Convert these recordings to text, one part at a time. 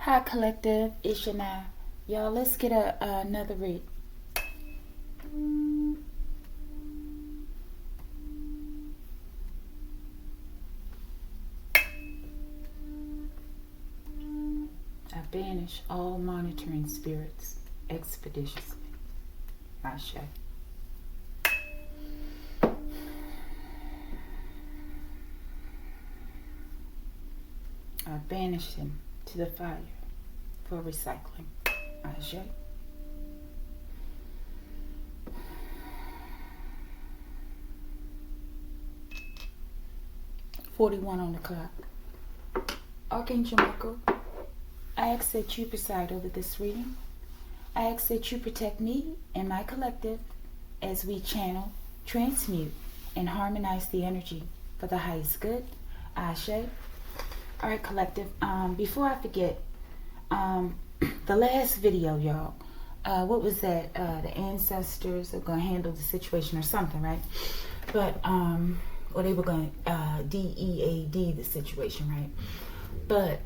Hi collective, it's Shana. Y'all, let's get another read. I banish all monitoring spirits expeditiously. Ashe. I banish him to the fire for recycling. Ashe. "41 on the clock. Archangel Michael, I ask that you preside over this reading. I ask that you protect me and my collective as we channel, transmute, and harmonize the energy for the highest good. Ashe. All right, collective. Before I forget, the last video, y'all, what was that? The ancestors are gonna handle the situation or something, right? But or they were gonna DEAD the situation, right? But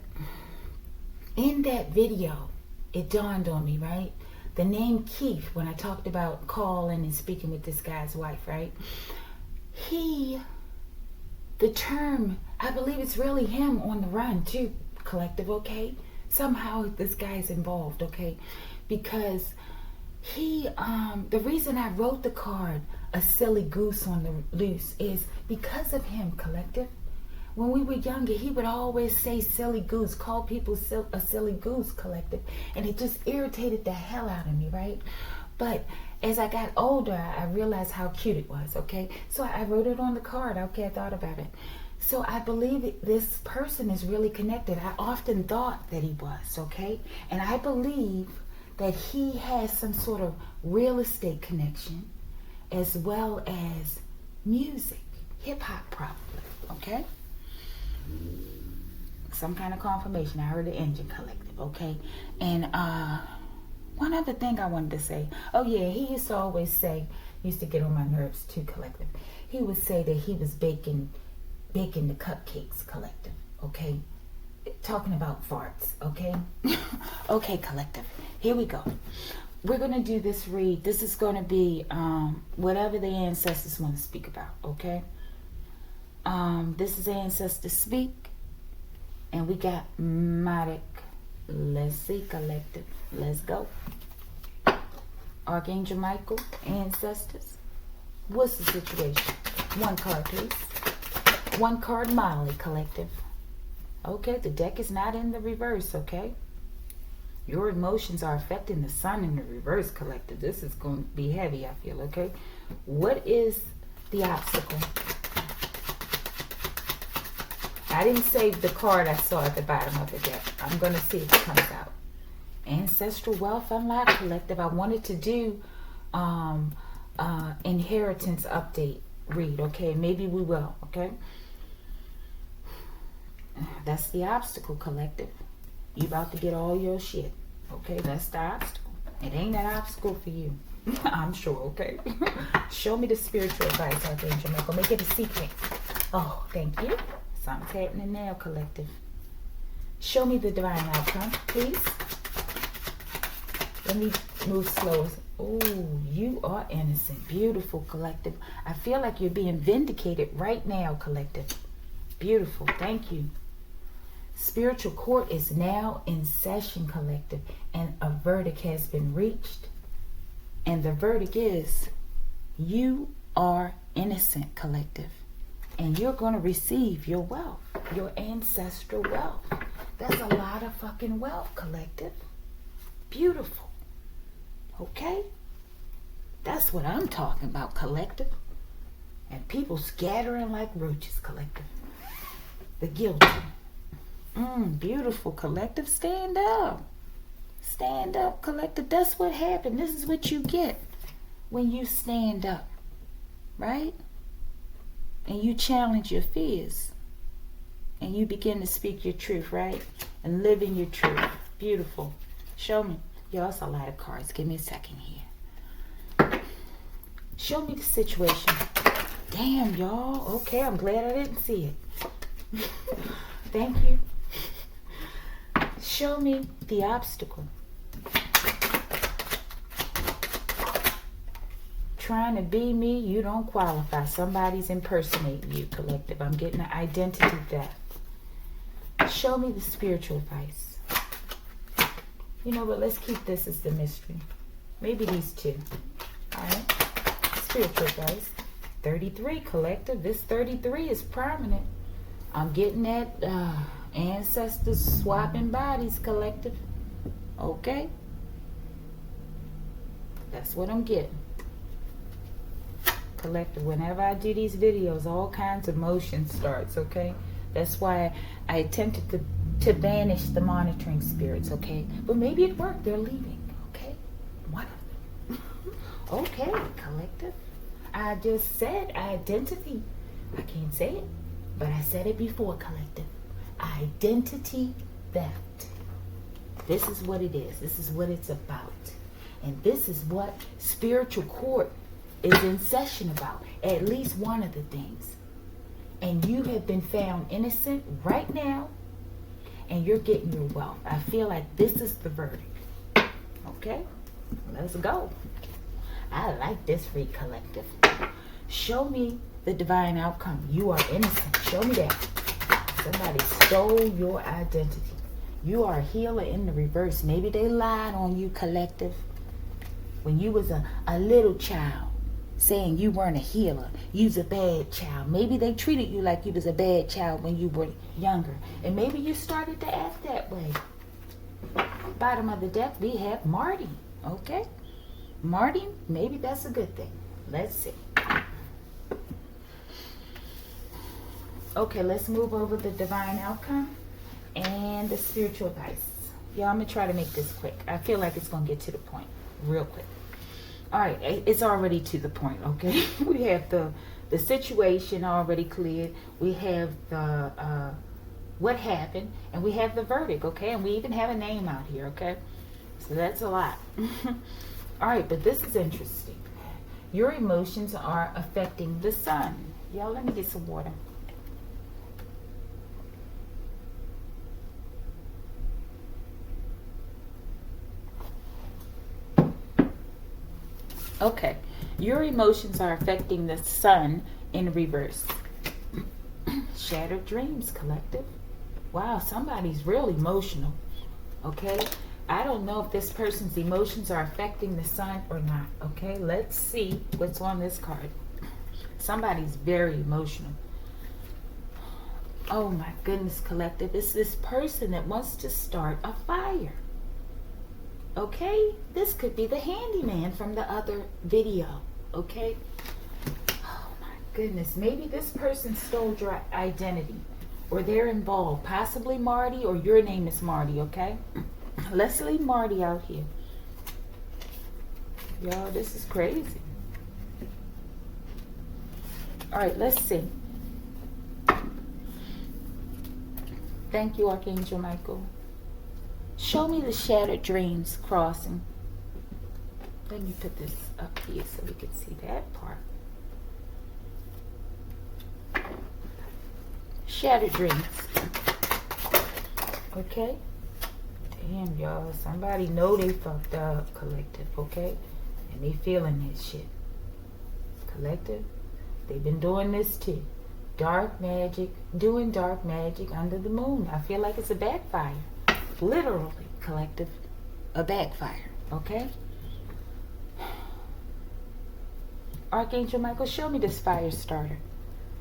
in that video, it dawned on me, right? The name Keith, when I talked about calling and speaking with this guy's wife, right? The term, I believe it's really him on the run too, collective, okay? Somehow this guy's involved, okay? Because the reason I wrote the card, a silly goose on the loose, is because of him, collective. When we were younger, he would always say silly goose, call people a silly goose, collective. And it just irritated the hell out of me, right? But as I got older, I realized how cute it was, okay? So I wrote it on the card, okay? I thought about it. So I believe this person is really connected. I often thought that he was, okay? And I believe that he has some sort of real estate connection as well as music, hip-hop probably, okay? Some kind of confirmation. I heard the engine collective, okay? And one other thing I wanted to say. Oh yeah, he used to always say, used to get on my nerves too, collective. He would say that he was baking the cupcakes, collective, okay? Talking about farts, okay? Okay, collective. Here we go. We're going to do this read. This is going to be whatever the ancestors want to speak about, okay? This is Ancestors Speak, and we got Matic. Let's see, collective. Let's go. Archangel Michael, ancestors. What's the situation? One card, please. One card, Molly, collective. Okay, the deck is not in the reverse, okay? Your emotions are affecting the sun in the reverse, collective. This is going to be heavy, I feel, okay? What is the obstacle? I didn't save the card I saw at the bottom of the deck. I'm going to see if it comes out. Ancestral Wealth Unlocked, collective. I wanted to do inheritance update read, okay? Maybe we will, okay? That's the obstacle, collective. You about to get all your shit, okay? That's the obstacle. It ain't an obstacle for you. I'm sure, okay? Show me the spiritual advice, Archangel Michael. Make it a secret. Oh, thank you. Something's happening now, collective. Show me the divine outcome, please. Let me move slow. Oh, you are innocent. Beautiful, collective. I feel like you're being vindicated right now, collective. Beautiful. Thank you. Spiritual court is now in session, collective, and a verdict has been reached. And the verdict is you are innocent, collective. And you're going to receive your wealth, your ancestral wealth. That's a lot of fucking wealth, collective. Beautiful. Okay? That's what I'm talking about, collective. And people scattering like roaches, collective. The guilty. Beautiful, collective. Stand up. Stand up, collective. That's what happened. This is what you get when you stand up. Right? And you challenge your fears. And you begin to speak your truth, right? And live in your truth. Beautiful. Show me. Y'all, it's a lot of cards. Give me a second here. Show me the situation. Damn, y'all. Okay, I'm glad I didn't see it. Thank you. Show me the obstacle. Trying to be me, you don't qualify. Somebody's impersonating you, collective. I'm getting an identity theft. Show me the spiritual advice. You know what? Let's keep this as the mystery. Maybe these two. All right. Spiritual advice. 33, collective. This 33 is prominent. I'm getting that ancestors swapping bodies, collective. Okay. That's what I'm getting. Collective. Whenever I do these videos, all kinds of motion starts, okay? That's why I attempted to banish the monitoring spirits, okay? But maybe it worked. They're leaving, okay? One of them. Okay, collective. I just said identity. I can't say it, but I said it before, collective. Identity theft. This is what it is. This is what it's about. And this is what spiritual court is in session about. At least one of the things. And you have been found innocent right now, and you're getting your wealth. I feel like this is the verdict. Okay? Let's go. I like this free collective. Show me the divine outcome. You are innocent. Show me that. Somebody stole your identity. You are a healer in the reverse. Maybe they lied on you, collective. When you was a little child, saying you weren't a healer, you's a bad child. Maybe they treated you like you was a bad child when you were younger. And maybe you started to act that way. Bottom of the deck, we have Marty. Okay? Marty, maybe that's a good thing. Let's see. Okay, let's move over the divine outcome and the spiritual advice. Yeah, I'm going to try to make this quick. I feel like it's going to get to the point real quick. All right, it's already to the point, okay? We have the situation already cleared. We have the what happened, and we have the verdict, okay? And we even have a name out here, okay? So that's a lot. All right, but this is interesting. Your emotions are affecting the sun. Y'all, let me get some water. Okay, your emotions are affecting the sun in reverse. Shattered dreams, collective. Wow, somebody's real emotional. Okay, I don't know if this person's emotions are affecting the sun or not. Okay, let's see what's on this card. Somebody's very emotional. Oh my goodness, collective. It's this person that wants to start a fire. Okay, this could be the handyman from the other video. Okay, oh my goodness, maybe this person stole your identity, or they're involved, possibly Marty, or your name is Marty. Okay, let's leave Marty out here. Y'all, this is crazy. All right, let's see. Thank you, Archangel Michael. Show me the shattered dreams crossing. Let me put this up here so we can see that part. Shattered dreams. Okay? Damn, y'all. Somebody know they fucked up, collective, okay? And they feeling that shit. Collective, they've been doing this too. Dark magic, doing dark magic under the moon. I feel like it's a backfire. Literally, collective, a backfire, okay? Archangel Michael, show me this fire starter.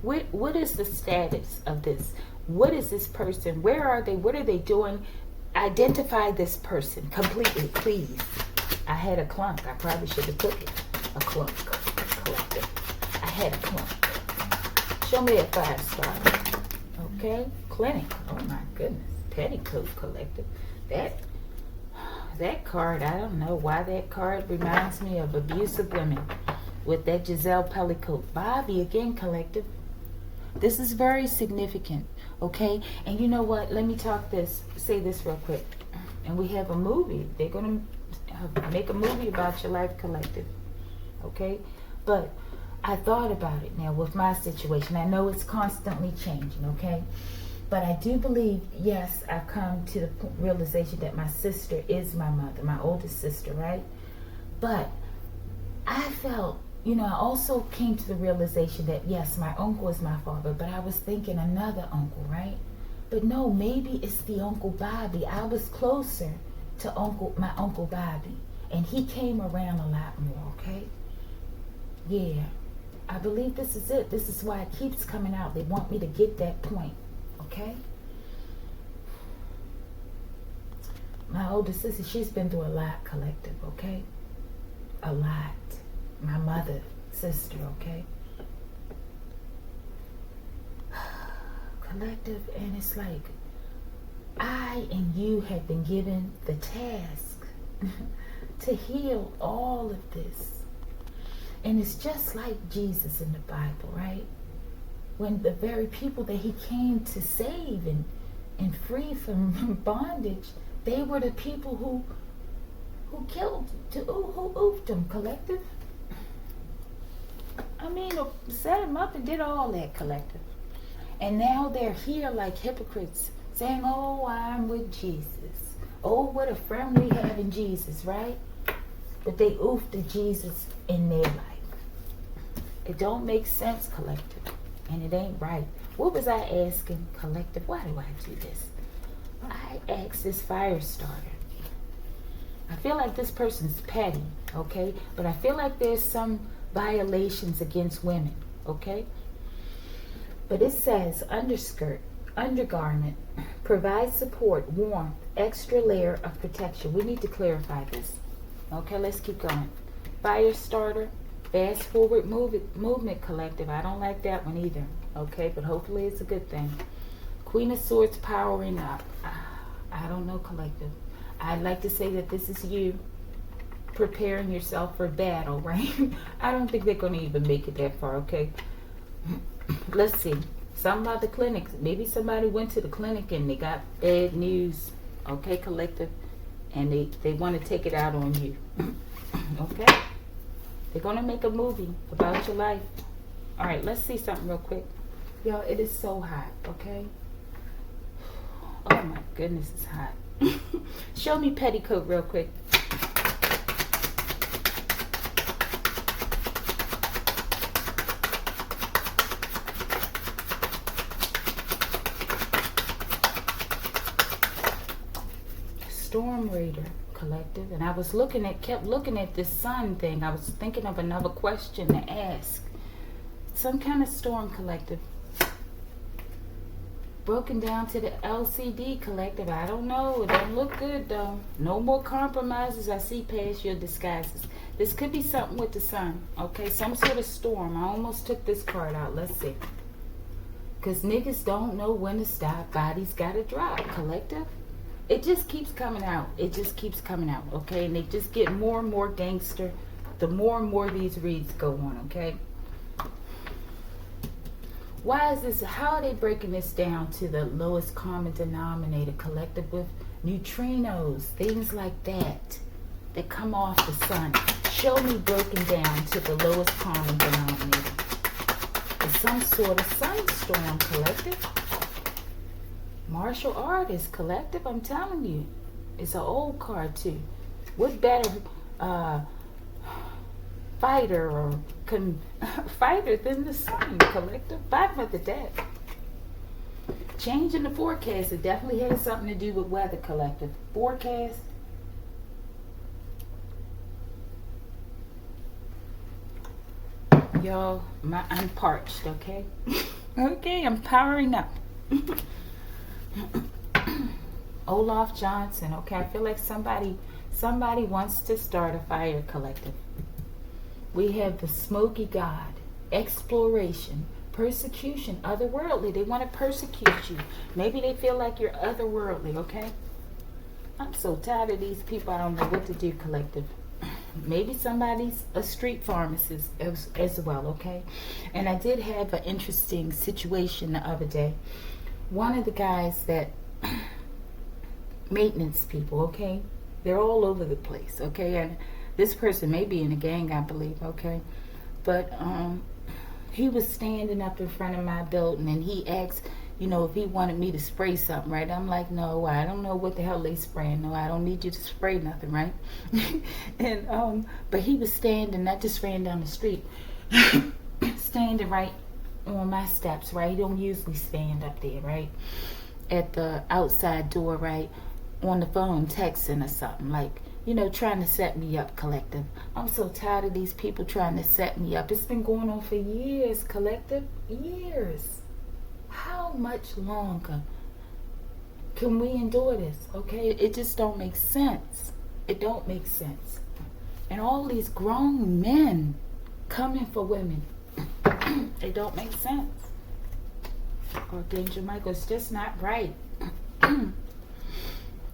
What is the status of this? What is this person? Where are they? What are they doing? Identify this person completely, please. I had a clunk. I probably should have took it. A clunk, collective. I had a clunk. Show me that fire starter. Okay? Clinic. Oh my goodness. Petticoat, collective. That card, I don't know why that card reminds me of abusive women with that Giselle Petticoat. Bobby again, collective. This is very significant, okay? And you know what? Let me say this real quick. And we have a movie. They're going to make a movie about your life, collective, okay? But I thought about it now with my situation. I know it's constantly changing, okay? But I do believe, yes, I've come to the realization that my sister is my mother, my oldest sister, right? But I felt, I also came to the realization that, yes, my uncle is my father, but I was thinking another uncle, right? But no, maybe it's the Uncle Bobby. I was closer to my Uncle Bobby, and he came around a lot more, okay? Yeah, I believe this is it. This is why it keeps coming out. They want me to get that point, okay? My older sister, she's been through a lot, collective, okay? A lot. My mother, sister, okay? Collective, and it's like, I and you have been given the task to heal all of this. And it's just like Jesus in the Bible, right? When the very people that he came to save and free from bondage, they were the people who killed, who oofed him, collective. I mean, set him up and did all that, collective. And now they're here like hypocrites, saying, oh, I'm with Jesus. Oh, what a friend we have in Jesus, right? But they oofed to Jesus in their life. It don't make sense, collective. And it ain't right. What was I asking, collective? Why do I do this? I asked this fire starter. I feel like this person's petty, okay? But I feel like there's some violations against women, okay? But it says underskirt, undergarment, provide support, warmth, extra layer of protection. We need to clarify this. Okay, let's keep going. Fire starter, fast forward movement, collective. I don't like that one either, okay? But hopefully it's a good thing. Queen of Swords, powering up. I don't know, collective. I'd like to say that this is you preparing yourself for battle, right? I don't think they're going to even make it that far, okay? Let's see. Some about the clinics. Maybe somebody went to the clinic and they got bad news, okay, collective? And they want to take it out on you, okay? They're going to make a movie about your life. All right, let's see something real quick. Y'all, it is so hot, okay? Oh, my goodness, it's hot. Show me petticoat real quick. Storm Raider, collective. And I was kept looking at this sun thing. I was thinking of another question to ask. Some kind of storm, collective. Broken down to the LCD, collective. I don't know. It don't look good, though. No more compromises. I see past your disguises. This could be something with the sun. Okay, some sort of storm. I almost took this card out. Let's see. Because niggas don't know when to stop. Bodies gotta drop, collective. It just keeps coming out. It just keeps coming out, okay? And they just get more and more gangster the more and more these reads go on, okay? Why is this? How are they breaking this down to the lowest common denominator, collective, with neutrinos, things like that come off the sun? Show me broken down to the lowest common denominator. It's some sort of sunstorm, collective. Martial artist, collective, I'm telling you. It's an old card, too. What better fighter or fighter than the sun, collective? Fight with the dead. Changing the forecast, it definitely has something to do with weather, collective. Forecast. Y'all, I'm parched, okay? Okay, I'm powering up. Olaf Johnson, okay? I feel like somebody wants to start a fire, collective. We have the smoky god, exploration, persecution, otherworldly. They want to persecute you. Maybe they feel like you're otherworldly, okay? I'm so tired of these people. I don't know what to do, collective. Maybe somebody's a street pharmacist as well, okay? And I did have an interesting situation the other day. One of the guys that maintenance people, okay? They're all over the place, okay? And this person may be in a gang, I believe, okay? But he was standing up in front of my building and he asked, you know, if he wanted me to spray something, right? I'm like, no, I don't know what the hell they spraying. No, I don't need you to spray nothing, right? And but he was standing. I just ran down the street, standing right on my steps, right? He don't usually stand up there, right? At the outside door, right? On the phone, texting or something, like, you know, trying to set me up, Collective. I'm so tired of these people trying to set me up. It's been going on for years, Collective. Years. How much longer can we endure this? Okay, it just don't make sense. It don't make sense. And all these grown men coming for women, it don't make sense. Archangel Michael, it's just not right.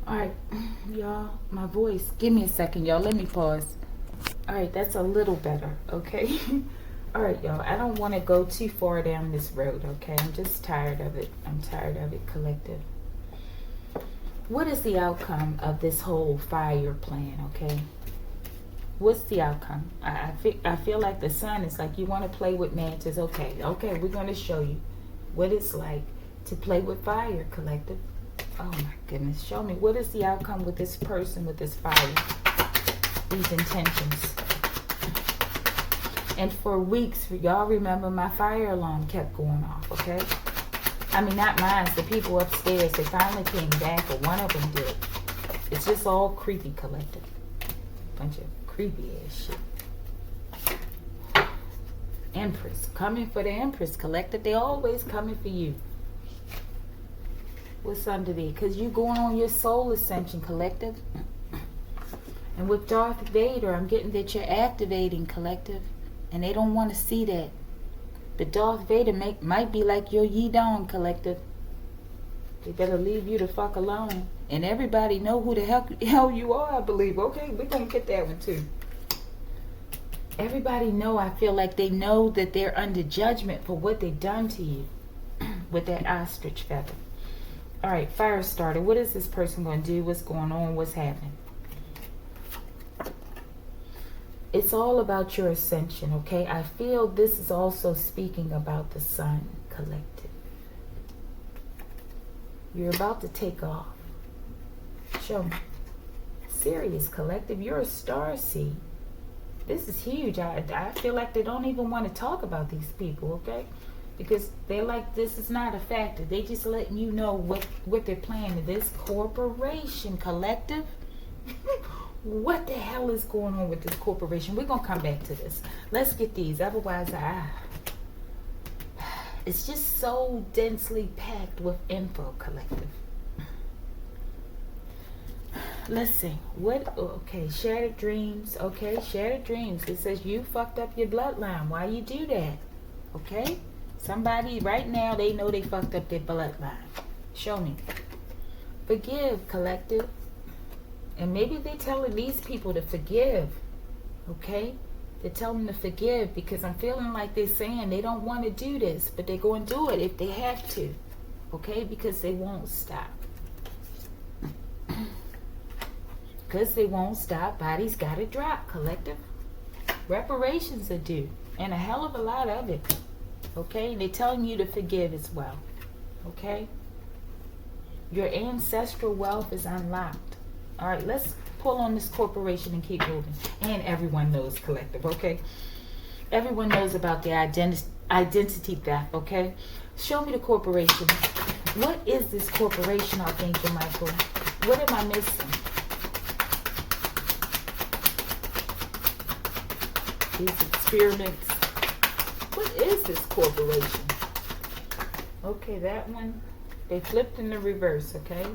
Alright, y'all, my voice. Give me a second, y'all. Let me pause. Alright, that's a little better, okay? Alright, y'all. I don't want to go too far down this road, okay? I'm just tired of it. I'm tired of it, Collective. What is the outcome of this whole fire plan, okay? What's the outcome? I feel like the sun is like, you want to play with matches. Okay, we're going to show you what it's like to play with fire, Collective. Oh my goodness, show me. What is the outcome with this person, with this fire, these intentions? And for weeks, y'all remember my fire alarm kept going off, okay? I mean, not mine, the people upstairs, they finally came back, or one of them did. It's just all creepy, Collective. Bunch of creepy ass shit. Empress, coming for the Empress, Collective. They always coming for you. What's under there? Because you going on your soul ascension, Collective. And with Darth Vader, I'm getting that you're activating, Collective. And they don't want to see that. But Darth Vader might be like your Yidong, Collective. They better leave you the fuck alone. And everybody know who the hell you are, I believe. Okay, we're going to get that one too. Everybody know, I feel like they know that they're under judgment for what they've done to you. With that ostrich feather. Alright, fire starter. What is this person going to do? What's going on? What's happening? It's all about your ascension, okay? I feel this is also speaking about the sun, Collective. You're about to take off. Show me. Serious, Collective. You're a star seed. This is huge. I feel like they don't even want to talk about these people, okay? Because they're like, this is not a factor. They just letting you know what they're planning. This corporation, Collective. What the hell is going on with this corporation? We're going to come back to this. Let's get these. Otherwise, it's just so densely packed with info, Collective. Let's see. What? Okay, shattered dreams. Okay, shattered dreams. It says you fucked up your bloodline. Why you do that? Okay? Somebody right now, they know they fucked up their bloodline. Show me. Forgive, Collective. And maybe they're telling these people to forgive. Okay? They're telling them to forgive because I'm feeling like they're saying they don't want to do this, but they're going to do it if they have to. Okay? Because they won't stop. Because they won't stop, bodies got to drop, Collective. Reparations are due. And a hell of a lot of it. Okay? And they're telling you to forgive as well. Okay? Your ancestral wealth is unlocked. All right, let's pull on this corporation and keep moving. And everyone knows, Collective, okay? Everyone knows about the identity theft, okay? Show me the corporation. What is this corporation, Archangel Michael? What am I missing? These experiments. What is this corporation? Okay, that one. They flipped in the reverse, okay?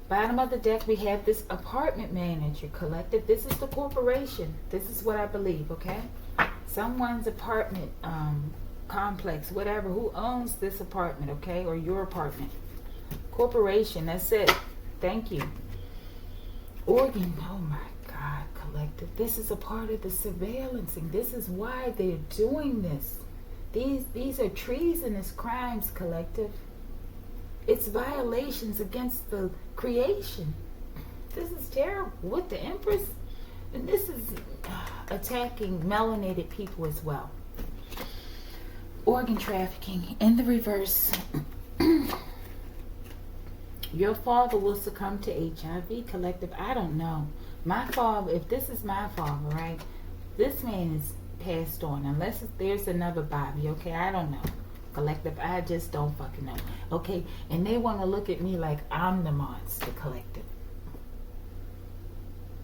Bottom of the deck, we have this apartment manager, Collective. This is the corporation. This is what I believe, okay? Someone's apartment complex, whatever. Who owns this apartment, okay? Or your apartment. Corporation, that's it. Thank you. Organ, oh my God, Collective. This is a part of the surveillancing. This is why they're doing this. These are treasonous crimes, Collective. It's violations against the creation. This is terrible. With the Empress, and this is attacking melanated people as well. Organ trafficking in the reverse. Your father will succumb to HIV, collective. I don't know. My father, if this is my father, right? This man is passed on. Unless there's another Bobby, okay? I don't know. Collective, I just don't fucking know. Okay? And they want to look at me like I'm the monster, collective.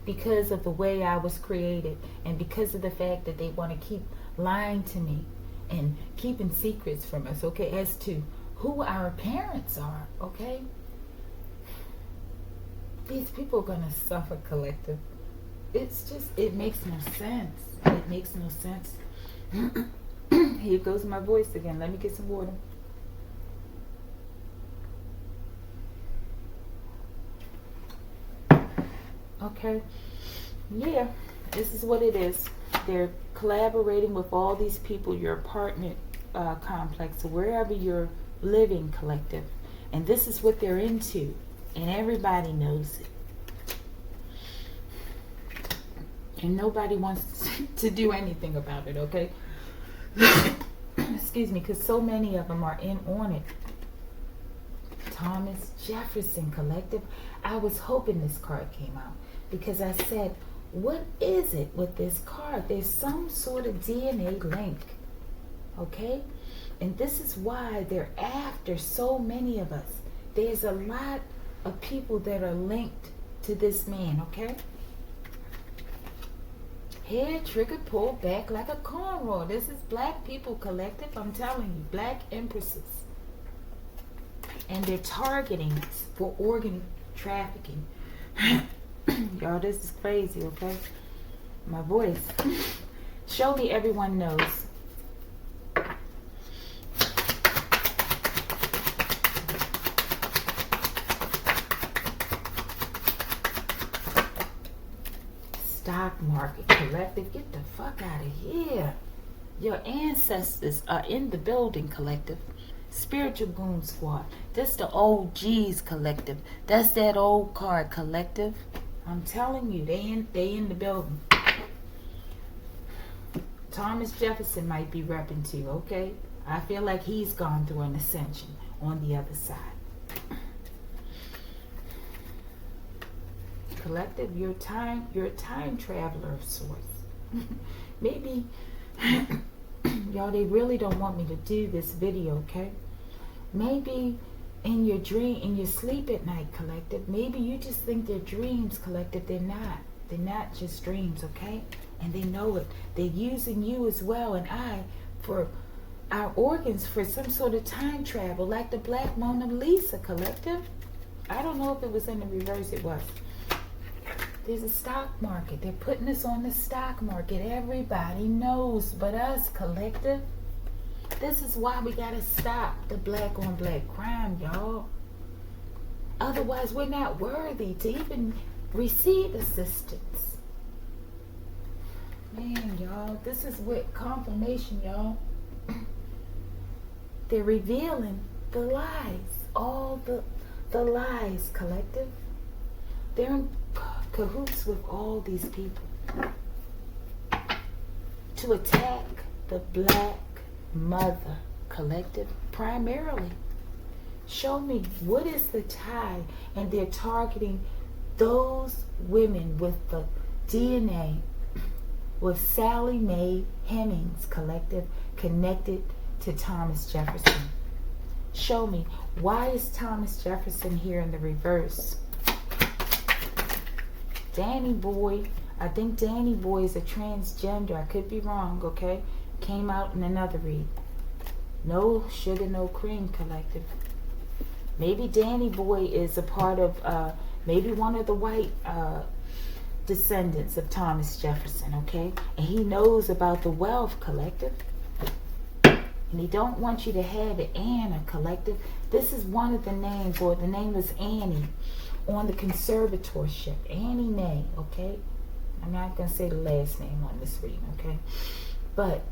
Because of the way I was created. And because of the fact that they want to keep lying to me. And keeping secrets from us, okay? As to who our parents are, okay? These people are going to suffer, collective. It's just, it makes no sense. It makes no sense. Here goes my voice again. Let me get some water. Okay. Yeah, this is what it is. They're collaborating with all these people, your apartment complex, or wherever you're living, collective. And this is what they're into. And everybody knows it. And nobody wants to do anything about it, okay? Excuse me, because so many of them are in on it. Thomas Jefferson, collective. I was hoping this card came out. Because I said, what is it with this card? There's some sort of DNA link. Okay? And this is why they're after so many of us. There's a lot of people that are linked to this man, okay? Hair triggered, pulled back like a cornrow. This is black people collective. I'm telling you, black empresses. And they're targeting us for organ trafficking. Y'all, this is crazy, okay? My voice. Show me everyone knows. Stock market collective, get the fuck out of here. Your ancestors are in the building, collective. Spiritual Goon Squad. This the OGs, collective. That's that old card, collective. I'm telling you, they in the building. Thomas Jefferson might be repping too, okay? I feel like he's gone through an ascension on the other side. Collective, you're a time traveler of sorts. Maybe y'all, they really don't want me to do this video, okay? Maybe in your sleep at night, collective, maybe you just think they're dreams, collective. They're not just dreams, okay? And they know it. They're using you as well and I for our organs for some sort of time travel, like the Black Mona Lisa, collective. I don't know if it was in the reverse. It was. There's a stock market. They're putting us on the stock market. Everybody knows but us, collective. This is why we gotta stop the black on black crime, y'all. Otherwise, we're not worthy to even receive assistance. Man, y'all, this is what confirmation, y'all. They're revealing the lies. All the lies, collective. They're in cahoots with all these people to attack the black mother, collective, primarily. Show me what is the tie, and they're targeting those women with the DNA with Sally Mae Hemings, collective, connected to Thomas Jefferson. Show me, why is Thomas Jefferson here in the reverse? Danny Boy, I think Danny Boy is a transgender. I could be wrong, okay? Came out in another read. No sugar, no cream, collective. Maybe Danny Boy is a part of, maybe one of the white descendants of Thomas Jefferson, okay? And he knows about the wealth, collective. And he don't want you to have it, Anna, collective. This is one of the names, or the name is Annie, on the conservatorship. Annie Mae, okay? I'm not going to say the last name on this reading, okay? But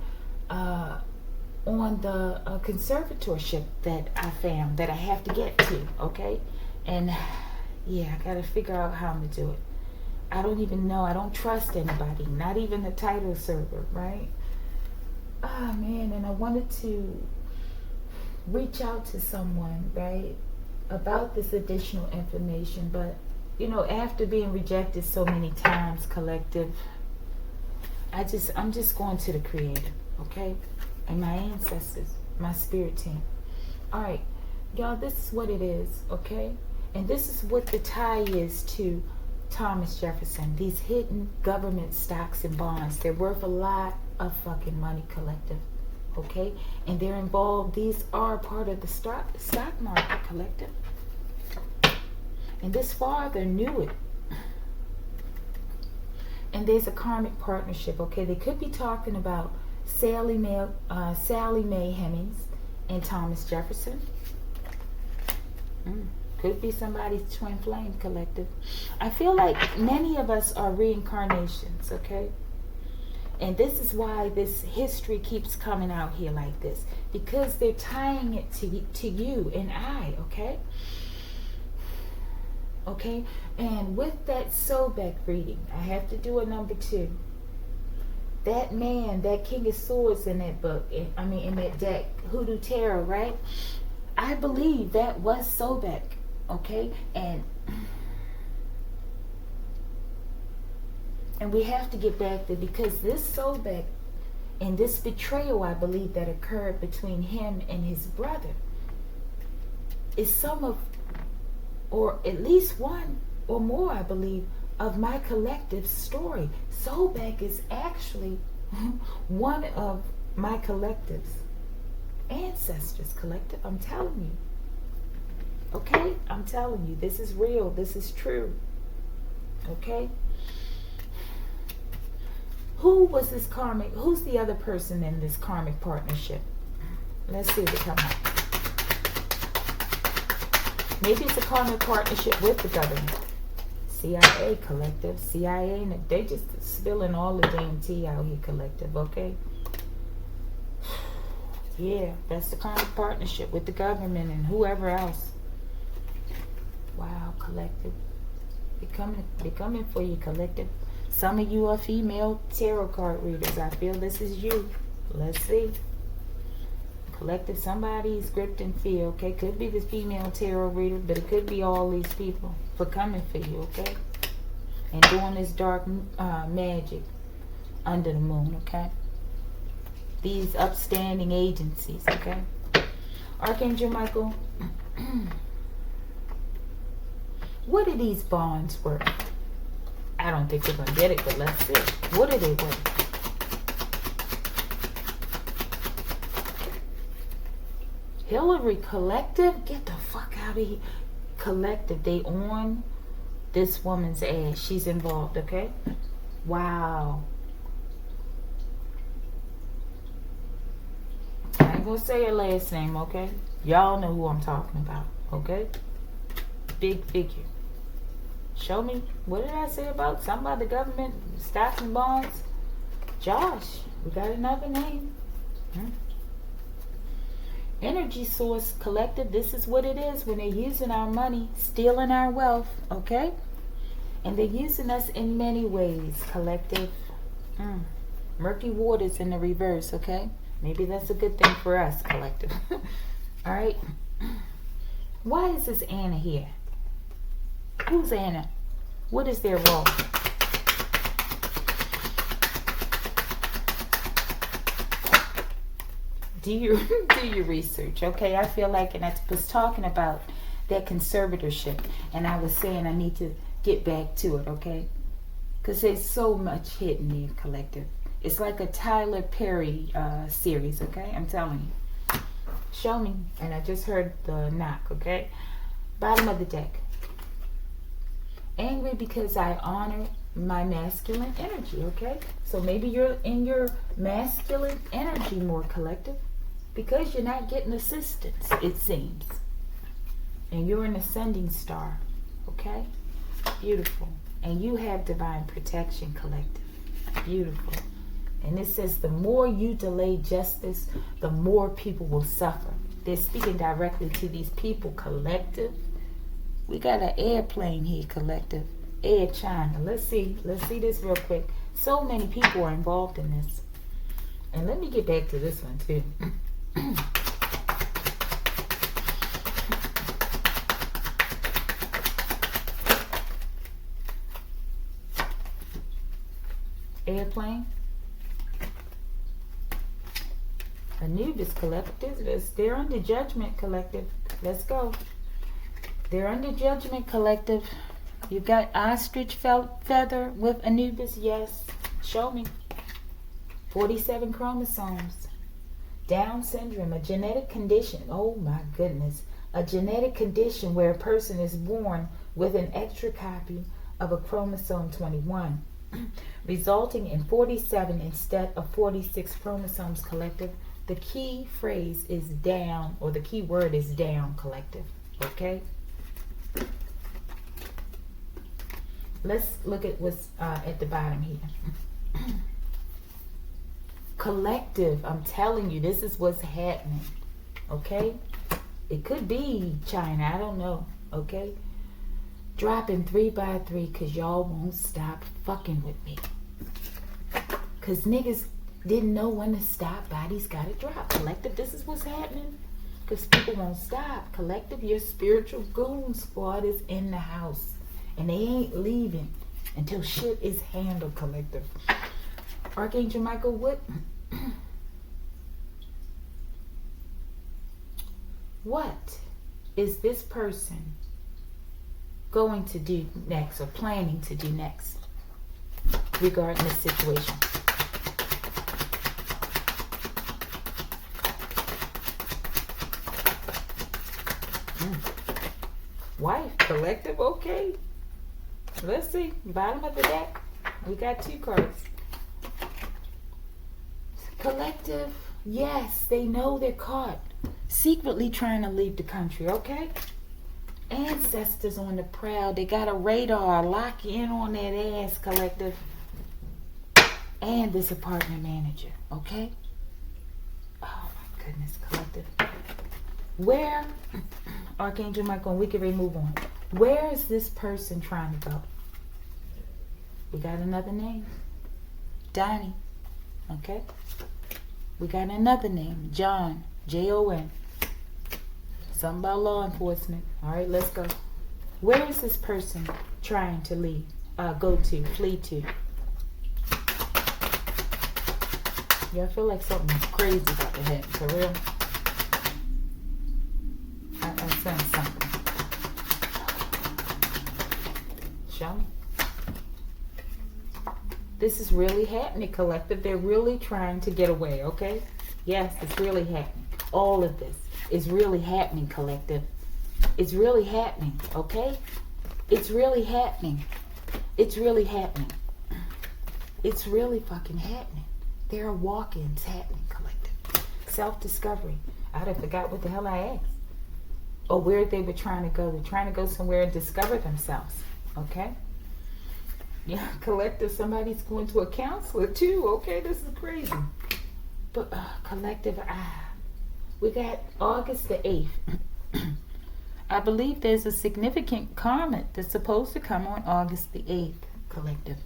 on the conservatorship that I found, that I have to get to, okay? And yeah, I got to figure out how I'm going to do it. I don't even know. I don't trust anybody, not even the title server, right? Ah, man, and I wanted to reach out to someone, right, about this additional information. But, you know, after being rejected so many times, collective, I'm just going to the Creator, okay? And my ancestors, my spirit team. All right, y'all, this is what it is, okay? And this is what the tie is to Thomas Jefferson. These hidden government stocks and bonds. They're worth a lot of fucking money, collective, okay? And they're involved. These are part of the stock market, collective. And this father knew it. And there's a karmic partnership, okay? They could be talking about Sally Mae Hemings and Thomas Jefferson. Could be somebody's twin flame, collective. I feel like many of us are reincarnations, okay? And this is why this history keeps coming out here like this. Because they're tying it to you and I, okay? Okay? And with that Sobek reading, I have to do a number 2. That man, that King of Swords in that book, in that deck, Hoodoo Tarot, right? I believe that was Sobek, okay? And we have to get back there, because this Sobek and this betrayal, I believe, that occurred between him and his brother is some of, or at least one or more, I believe, of my collective story. Sobek is actually one of my collective's ancestors, collective. I'm telling you. Okay? I'm telling you. This is real. This is true. Okay? Who's the other person in this karmic partnership? Let's see what come up. Maybe it's a karmic partnership with the government. CIA, collective. CIA, they just spilling all the damn tea out here, collective, okay? Yeah, that's the karmic partnership with the government and whoever else. Wow, collective. They're coming for you, collective. Some of you are female tarot card readers. I feel this is you. Let's see. Collective, somebody's gripped in fear, okay? Could be this female tarot reader, but it could be all these people for coming for you, okay? And doing this dark magic under the moon, okay? These upstanding agencies, okay? Archangel Michael, what are these bonds worth? I don't think we're going to get it, but let's see. What are they worth? Hillary, collective? Get the fuck out of here. Collective, they on this woman's ass. She's involved, okay? Wow. I ain't gonna say her last name, okay? Y'all know who I'm talking about, okay? Big figure. Show me. What did I say about something about the government? Stocks and bonds? Josh. We got another name. Energy source, collective. This is what it is when they're using our money, stealing our wealth, okay? And they're using us in many ways, collective. Murky waters in the reverse, okay? Maybe that's a good thing for us, collective. All right. Why is this Anna here? Who's Anna? What is their role? Do your research, okay? I feel like, and I was talking about that conservatorship, and I was saying I need to get back to it, okay? Because there's so much hidden in collective. It's like a Tyler Perry series, okay? I'm telling you. Show me. And I just heard the knock, okay? Bottom of the deck. Angry because I honor my masculine energy, okay? So maybe you're in your masculine energy more, collective, because you're not getting assistance, it seems. And you're an ascending star, okay? Beautiful. And you have divine protection, collective. Beautiful. And it says the more you delay justice, the more people will suffer. They're speaking directly to these people, collective. We got an airplane here, collective. Air China. Let's see this real quick. So many people are involved in this. And let me get back to this one too. Airplane. Anubis collective. They're under judgment, collective. Let's go. They're under judgment, collective. You've got ostrich feather with Anubis. Yes. Show me. 47 chromosomes. Down syndrome, a genetic condition. Oh my goodness. A genetic condition where a person is born with an extra copy of a chromosome 21, resulting in 47 instead of 46 chromosomes, collective. The key phrase is down, or the key word is down, collective. Okay? Let's look at what's at the bottom here. Collective, I'm telling you, this is what's happening. Okay? It could be China, I don't know. Okay? Dropping 3 by 3 because y'all won't stop fucking with me. Because niggas didn't know when to stop. Bodies gotta drop. Collective, this is what's happening. Because people won't stop. Collective, your spiritual goon squad is in the house. And they ain't leaving until shit is handled, collective. Archangel Michael, what is this person going to do next, or planning to do next regarding this situation? Wife, collective, okay. Let's see. Bottom of the deck. We got 2 cards. Collective, yes, they know they're caught. Secretly trying to leave the country, okay? Ancestors on the prowl. They got a radar. Lock in on that ass, collective. And this apartment manager, okay? Oh my goodness, collective. Where, Archangel Michael, and we can remove on. Where is this person trying to go? We got another name. Donnie. Okay? We got another name. John. Jon. Something about law enforcement. Alright, let's go. Where is this person trying to leave? Go to, flee to? Yeah, I feel like something crazy about to happen. For real? I sense something. Show me. This is really happening, collective. They're really trying to get away, okay? Yes, it's really happening. All of this is really happening, collective. It's really happening, okay? It's really happening. It's really happening. It's really fucking happening. There are walk-ins happening, collective. Self-discovery. I done forgot what the hell I asked. Or where they were trying to go. They're trying to go somewhere and discover themselves, okay? Yeah, collective, somebody's going to a counselor too. Okay, this is crazy. But collective, we got August the 8th. I believe there's a significant comet that's supposed to come on August the 8th, collective.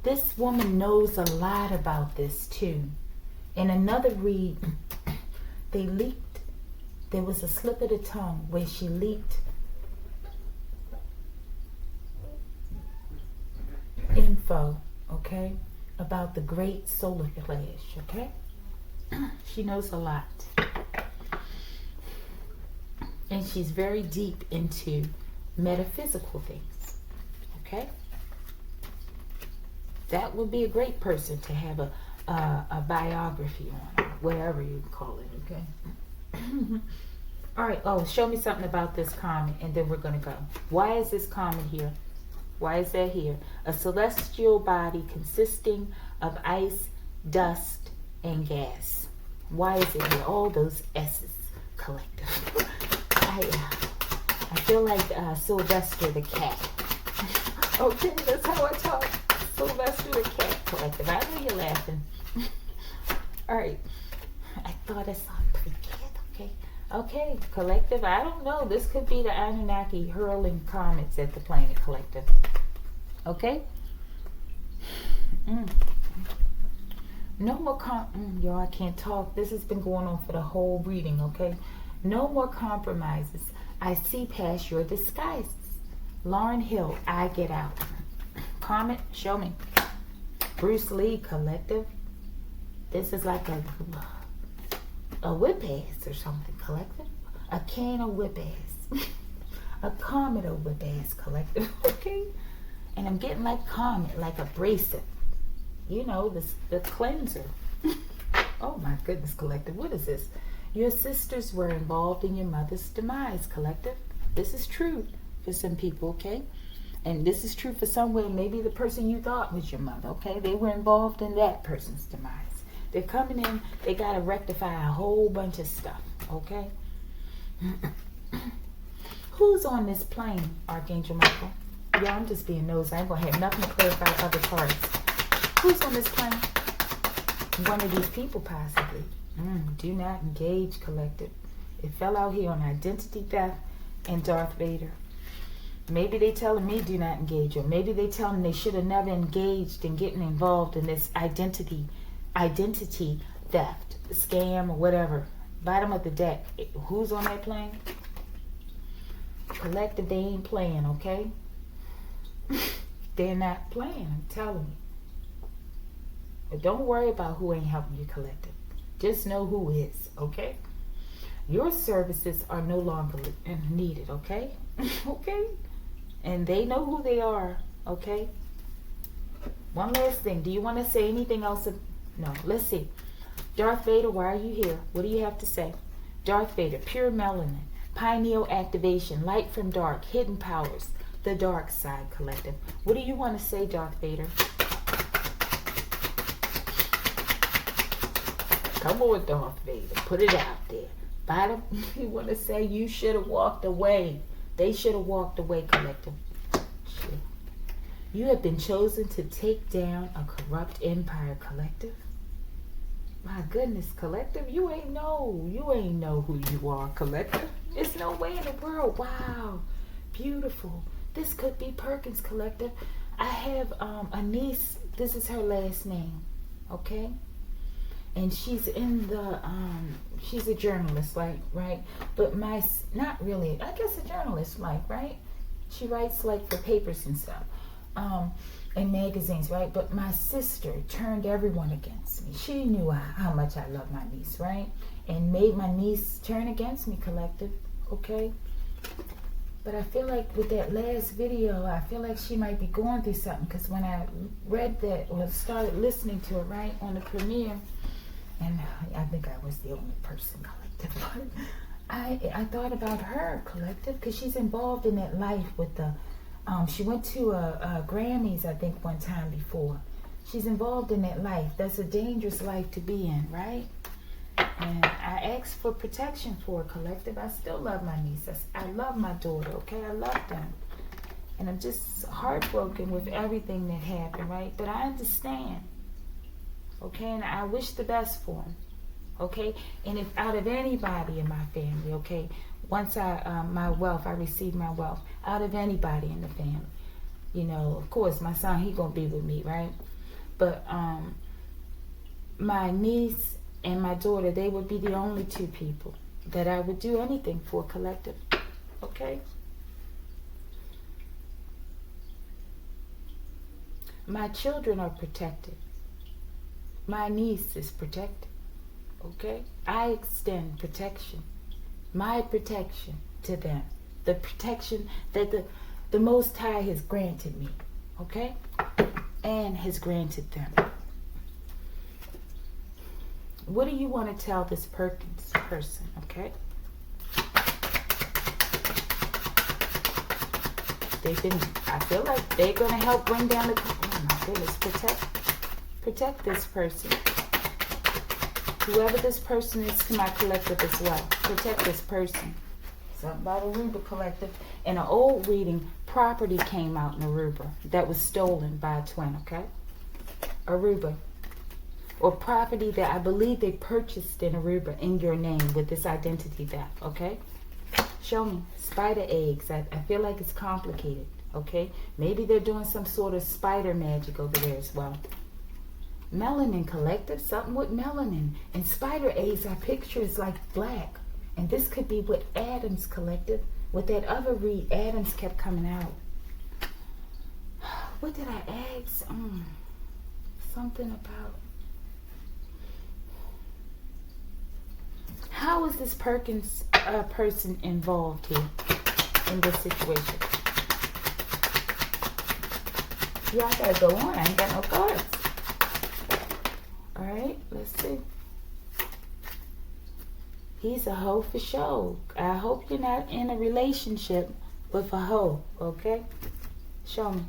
This woman knows a lot about this too. In another read, they leaked, there was a slip of the tongue where she leaked info, okay, about the great solar flash, okay? She knows a lot. And she's very deep into metaphysical things, okay? That would be a great person to have a biography on, whatever you call it, okay? All right, show me something about this comet, and then we're going to go. Why is this comet here? Why is that here? A celestial body consisting of ice, dust, and gas. Why is it here? All those S's collective. I feel like Sylvester the cat. Okay, that's how I talk. Sylvester the cat collective. I know you're laughing. All right. I thought I saw a pretty cat. Okay. Okay, collective. I don't know. This could be the Anunnaki hurling comets at the planet, collective. Okay? No more y'all, I can't talk. This has been going on for the whole reading, okay? No more compromises. I see past your disguises. Lauren Hill, I get out. Comet, show me. Bruce Lee collective. This is like a whip ass or something, collective. A can of whip ass. A comet of whip ass, collective. Okay? And I'm getting like comet, like abrasive. You know, the cleanser. Oh my goodness, collective. What is this? Your sisters were involved in your mother's demise, collective. This is true for some people, okay? And this is true for someone, maybe the person you thought was your mother, okay? They were involved in that person's demise. They're coming in, they got to rectify a whole bunch of stuff, okay? Who's on this plane, Archangel Michael? Yeah, I'm just being nosy. I ain't going to have nothing to clarify other parts. Who's on this plane? One of these people, possibly. Do not engage, collective. It fell out here on identity theft and Darth Vader. Maybe they telling me do not engage, or maybe they telling they should have never engaged in getting involved in this identity theft, scam, or whatever. Bottom of the deck. Who's on that plane? Collective, they ain't playing, okay? They're not playing, I'm telling you. But don't worry about who ain't helping you, collective. Just know who is, okay? Your services are no longer needed, okay? Okay? And they know who they are, okay? One last thing. Do you want to say anything else? No. Let's see. Darth Vader, why are you here? What do you have to say? Darth Vader, pure melanin, pineal activation, light from dark, hidden powers, the dark side, collective. What do you want to say, Darth Vader? Come on, Darth Vader. Put it out there. Bottom, you want to say you should have walked away. They should have walked away, collective. Shit. You have been chosen to take down a corrupt empire, collective. My goodness, collective. You ain't know who you are, collective. There's no way in the world. Wow. Beautiful. This could be Perkins, collective. I have a niece. This is her last name. Okay? And she's in the, she's a journalist, like, right? But not really, I guess a journalist, like, right? She writes, like, for papers and stuff, and magazines, right? But my sister turned everyone against me. She knew how much I love my niece, right? And made my niece turn against me, collective, okay? But I feel like with that last video, I feel like she might be going through something, because when I read that, or started listening to it, right, on the premiere, and I think I was the only person, collective. I thought about her, collective, because she's involved in that life with the, she went to a Grammys, I think, one time before. She's involved in that life. That's a dangerous life to be in, right? And I asked for protection for her, collective. I still love my niece. I love my daughter, okay? I love them. And I'm just heartbroken with everything that happened, right? But I understand. Okay, and I wish the best for him. Okay, and if out of anybody in my family, okay, once I received my wealth, out of anybody in the family, you know, of course, my son, he gonna be with me, right? But my niece and my daughter, they would be the only two people that I would do anything for, collective. Okay. My children are protected. My niece is protected, okay? I extend protection, my protection to them, the protection that the Most High has granted me, okay? And has granted them. What do you want to tell this Perkins person, okay? I feel like they're going to help bring down oh my goodness, protect this person. Whoever this person is to my collective as well. Protect this person. Something about Aruba collective. In an old reading, property came out in Aruba that was stolen by a twin, okay? Aruba. Or property that I believe they purchased in Aruba in your name with this identity theft, okay? Show me. Spider eggs. I feel like it's complicated, okay? Maybe they're doing some sort of spider magic over there as well. Melanin collective, something with melanin. And spider eggs, I picture is like black. And this could be what Adams collective, with that other read, Adams kept coming out. What did I ask? Something about, how is this person involved here in this situation? Yeah, I gotta go on. I ain't got no cards. Alright, let's see. He's a hoe for sure. I hope you're not in a relationship with a hoe, okay? Show me.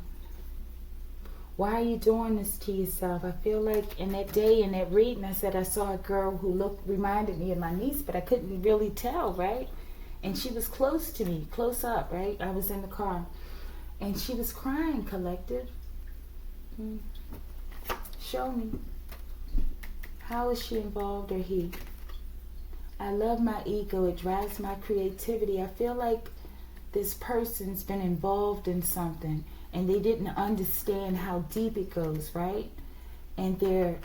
Why are you doing this to yourself? I feel like in that day, in that reading, I said I saw a girl who reminded me of my niece, but I couldn't really tell, right? And she was close to me, close up, right? I was in the car. And she was crying, collective. Show me. How is she involved, or he? I love my ego. It drives my creativity. I feel like this person's been involved in something and they didn't understand how deep it goes, right? And they're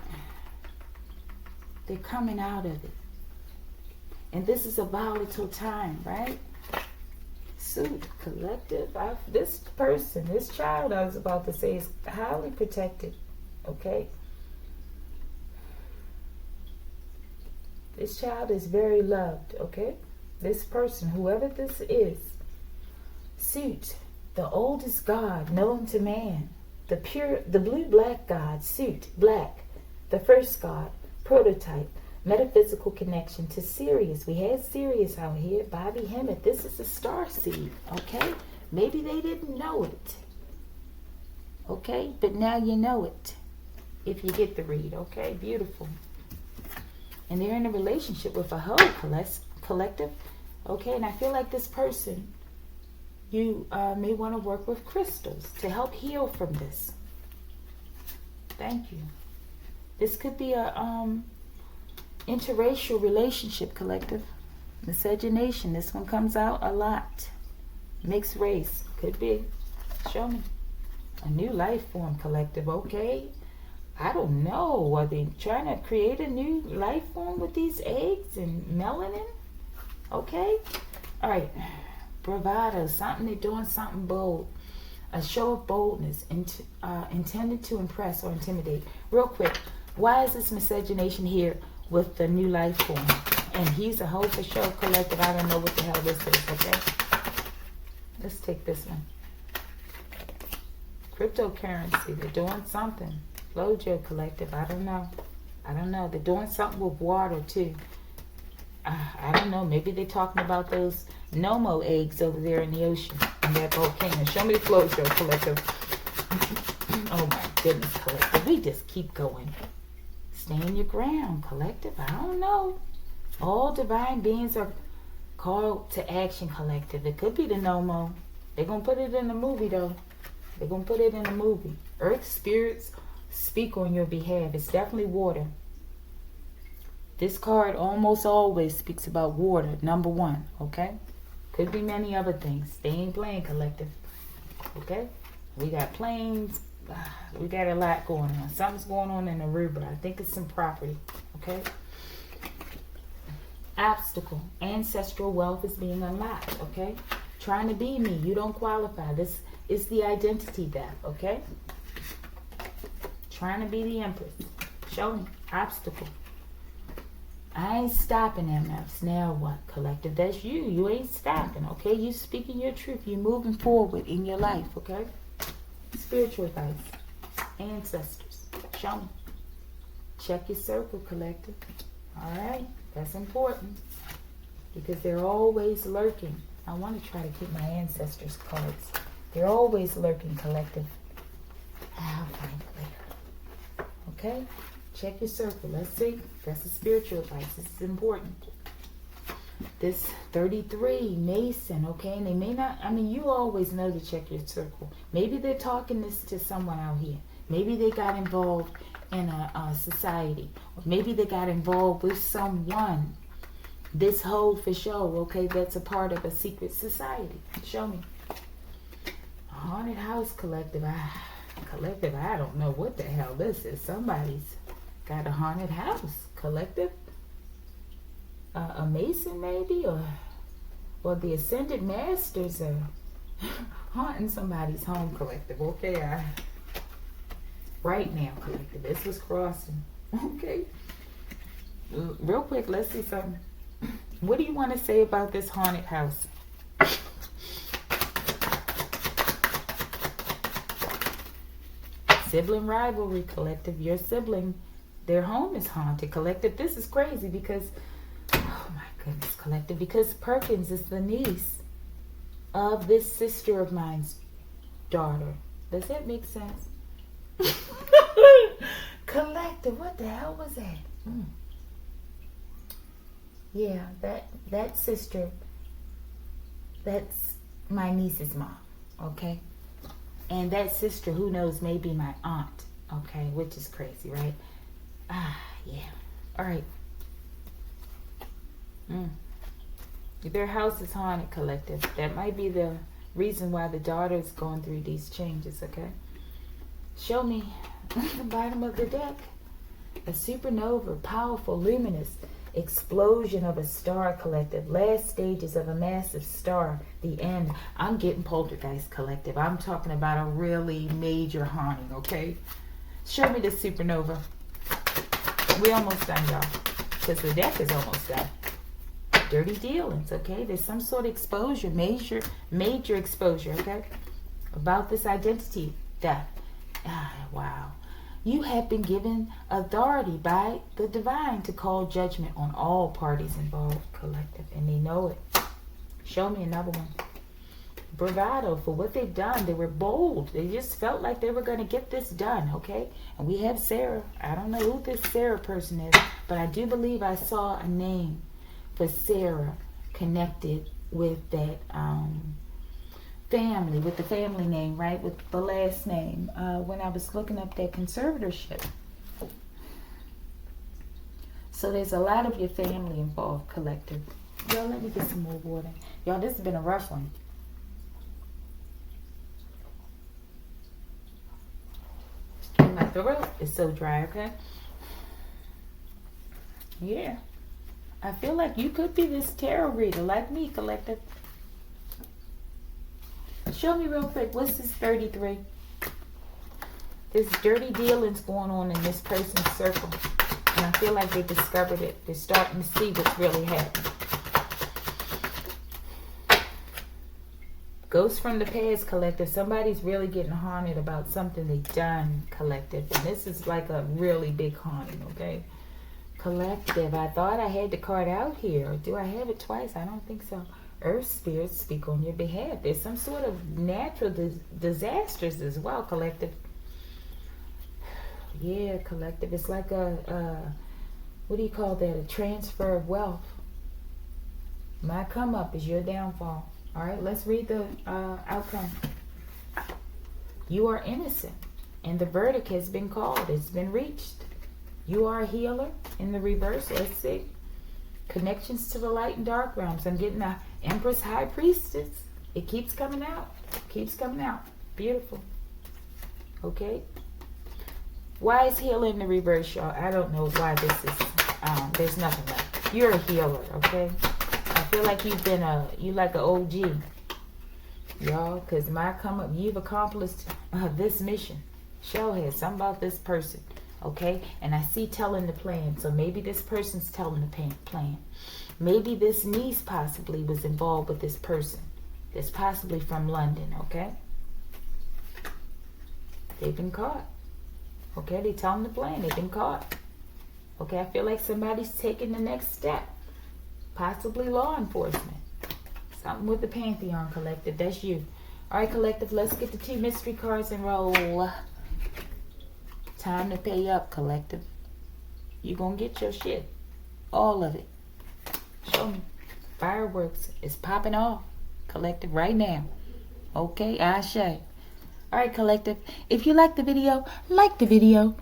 coming out of it. And this is a volatile time, right? Suit, collective. This person, this child I was about to say, is highly protected, okay? This child is very loved, okay? This person, whoever this is. Suit, the oldest god known to man. The blue-black god, Suit, black. The first god, prototype. Metaphysical connection to Sirius. We had Sirius out here, Bobby Hemmett. This is a star seed, okay? Maybe they didn't know it, okay? But now you know it if you get the read, okay? Beautiful. And they're in a relationship with a hoe, collective, okay? And I feel like this person, you may want to work with crystals to help heal from this. Thank you. This could be a interracial relationship, collective. Miscegenation. This one comes out a lot. Mixed race. Could be. Show me. A new life form, collective. Okay. I don't know. Are they trying to create a new life form with these eggs and melanin? Okay. All right. Bravado. Something, they're doing something bold. A show of boldness intended to impress or intimidate. Real quick. Why is this miscegenation here with the new life form? And he's a hoe for show, collective. I don't know what the hell this is, okay? Let's take this one. Cryptocurrency. They're doing something. Flojo, collective. I don't know. They're doing something with water, too. I don't know. Maybe they're talking about those Nomo eggs over there in the ocean. In that volcano. Show me the Flojo, collective. Oh, my goodness, collective. We just keep going. Stand your ground, collective. I don't know. All divine beings are called to action, collective. It could be the Nomo. They're going to put it in the movie, though. They're going to put it in the movie. Earth spirits speak on your behalf. It's definitely water. This card almost always speaks about water, number one, okay? Could be many other things. They ain't playing, collective, okay? We got planes. We got a lot going on. Something's going on in Aruba. I think it's some property, okay? Obstacle. Ancestral wealth is being unlocked, okay? Trying to be me. You don't qualify. This is the identity death, okay? Trying to be the empress. Show me. Obstacle. I ain't stopping MFs. Now what, collective? That's you. You ain't stopping, okay? You speaking your truth. You moving forward in your life, okay? Spiritual advice. Ancestors. Show me. Check your circle, collective. All right? That's important because they're always lurking. I want to try to keep my ancestors' cards. They're always lurking, collective. I'll find it later. Okay? Check your circle. Let's see. That's the spiritual advice. This is important. This 33, Mason, okay? And they may not, you always know to check your circle. Maybe they're talking this to someone out here. Maybe they got involved in a society. Or maybe they got involved with someone. This hoe for show, okay? That's a part of a secret society. Show me. A haunted house, collective. Collective, I don't know what the hell this is. Somebody's got a haunted house, collective. A Mason maybe, or the Ascended Masters are haunting somebody's home, collective. Okay, Right now, collective. This was crossing. Okay. Real quick, let's see something. What do you want to say about this haunted house? Sibling rivalry, collective. Your sibling, their home is haunted, collective. This is crazy because, oh my goodness, collective. Because Perkins is the niece of this sister of mine's daughter. Does that make sense? Collective, what the hell was that? Yeah, that sister, that's my niece's mom, okay? And that sister, who knows, may be my aunt, okay? Which is crazy, right? Yeah. All right. Their house is haunted, collective. That might be the reason why the daughter is going through these changes, okay? Show me the bottom of the deck. A supernova, powerful, luminous explosion of a star, collective. Last stages of a massive star. The end. I'm getting poltergeist, collective. I'm talking about a really major haunting, okay? Show me the supernova. We almost done, y'all. Because the deck is almost done. Dirty dealings, okay? There's some sort of exposure, major exposure, okay? About this identity theft. Wow. You have been given authority by the divine to call judgment on all parties involved, collective, and they know it. Show me another one. Bravado for what they've done. They were bold. They just felt like they were going to get this done, okay? And we have Sarah. I don't know who this Sarah person is, but I do believe I saw a name for Sarah connected with that family, with the family name, right? With the last name. When I was looking up their conservatorship. So there's a lot of your family involved, collective. Y'all, let me get some more water. Y'all, this has been a rough one. My throat is so dry, okay? Yeah. I feel like you could be this tarot reader like me, collective. Show me real quick, what's this 33? There's dirty dealings going on in this person's circle. And I feel like they discovered it. They're starting to see what's really happening. Ghosts from the past, collective. Somebody's really getting haunted about something they've done, collective. And this is like a really big haunting, okay? Collective. I thought I had the card out here. Do I have it twice? I don't think so. Earth spirits speak on your behalf. There's some sort of natural disasters as well, collective. Yeah, collective. It's like what do you call that? A transfer of wealth. My come up is your downfall. All right, let's read the outcome. You are innocent, and the verdict has been called. It's been reached. You are a healer. In the reverse, let's see. Connections to the light and dark realms. I'm getting a Empress High Priestess. It keeps coming out. Keeps coming out. Beautiful. Okay. Why is healer in the reverse, y'all? I don't know why this is. There's nothing left. You're a healer, okay? I feel like you like an OG, y'all, because my come up, you've accomplished this mission. Show has something about this person, okay? And I see telling the plan, so maybe this person's telling the plan. Maybe this niece possibly was involved with this person. That's possibly from London, okay? They've been caught. Okay, they tell them the plan. They've been caught. Okay, I feel like somebody's taking the next step. Possibly law enforcement. Something with the Pantheon, collective. That's you. All right, collective, let's get the 2 mystery cards and roll. Time to pay up, collective. You're going to get your shit. All of it. Show me. Fireworks is popping off, collective, right now. Okay, Ashe. All right, collective. If you like the video, like the video.